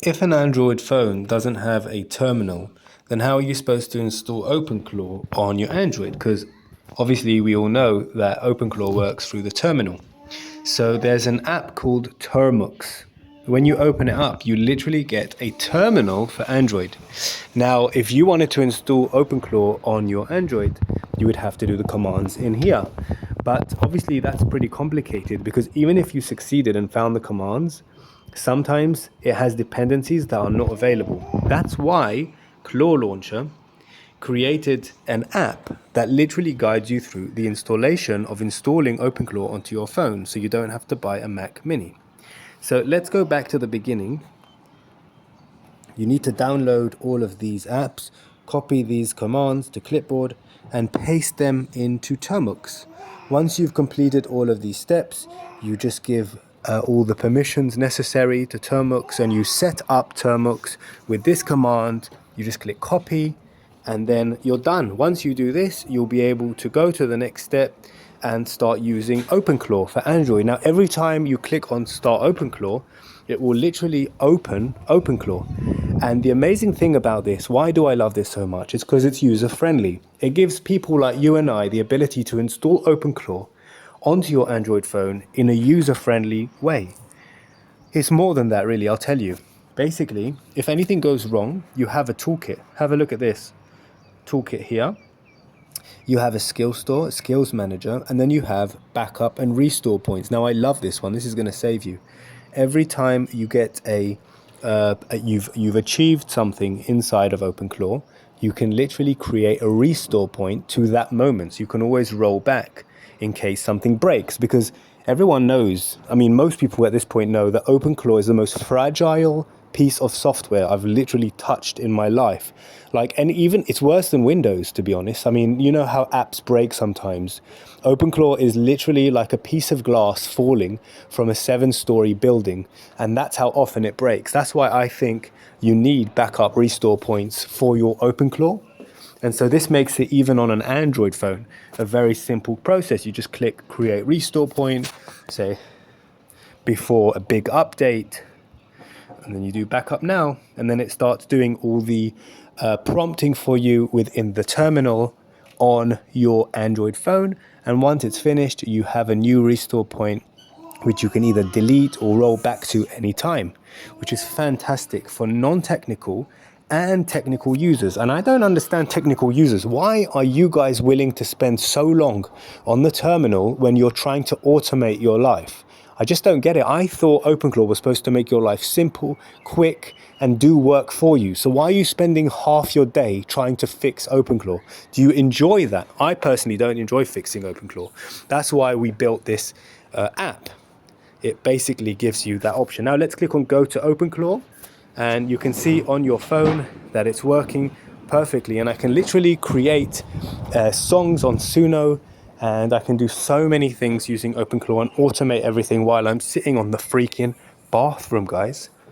If an Android phone doesn't have a terminal, then how are you supposed to install openclaw on your Android? Because obviously we all know that openclaw works through the terminal. So there's an app called Termux. When you open it up, you literally get a terminal for Android. Now, if you wanted to install openclaw on your Android, you would have to do the commands in here. But obviously that's pretty complicated because even if you succeeded and found the commands, sometimes it has dependencies that are not available. That's why Claw Launcher created an app that literally guides you through the installation of installing openclaw onto your phone so you don't have to buy a Mac Mini. So let's go back to the beginning. You need to download all of these apps, copy these commands to clipboard and paste them into Termux. Once you've completed all of these steps, you just give all the permissions necessary to Termux and you set up Termux with this command. You just click copy and then you're done. Once you do this, you'll be able to go to the next step and start using openclaw for Android. Now, every time you click on start openclaw, it will literally open openclaw. And the amazing thing about this, why do I love this so much? It's because it's user friendly. It gives people like you and I the ability to install openclaw onto your Android phone in a user friendly way. It's more than that, really, I'll tell you. Basically, if anything goes wrong, you have a toolkit. Have a look at this toolkit here. You have a skill store, a skills manager, and then you have backup and restore points. Now, I love this one. This is going to save you. Every time you get you've achieved something inside of openclaw, you can literally create a restore point to that moment. So you can always roll back in case something breaks, because everyone knows, I mean, most people at this point know that openclaw is the most fragile piece of software I've literally touched in my life. And even it's worse than Windows, to be honest. I mean, you know how apps break sometimes. openclaw is literally like a piece of glass falling from a 7-story building, and that's how often it breaks. That's why I think you need backup restore points for your openclaw. And so this makes it, even on an Android phone, a very simple process. You just click create restore point, say before a big update, and then you do backup now, and then it starts doing all the prompting for you within the terminal on your Android phone. And once it's finished, you have a new restore point which you can either delete or roll back to any time, which is fantastic for non-technical and technical users. And I don't understand technical users. Why are you guys willing to spend so long on the terminal when you're trying to automate your life? I just don't get it. I thought openclaw was supposed to make your life simple, quick, and do work for you. So why are you spending half your day trying to fix openclaw? Do you enjoy that? I personally don't enjoy fixing openclaw. That's why we built this app. It basically gives you that option. Now let's click on go to openclaw, and you can see on your phone that it's working perfectly. And I can literally create songs on Suno, and I can do so many things using openclaw and automate everything while I'm sitting on the freaking bathroom, guys.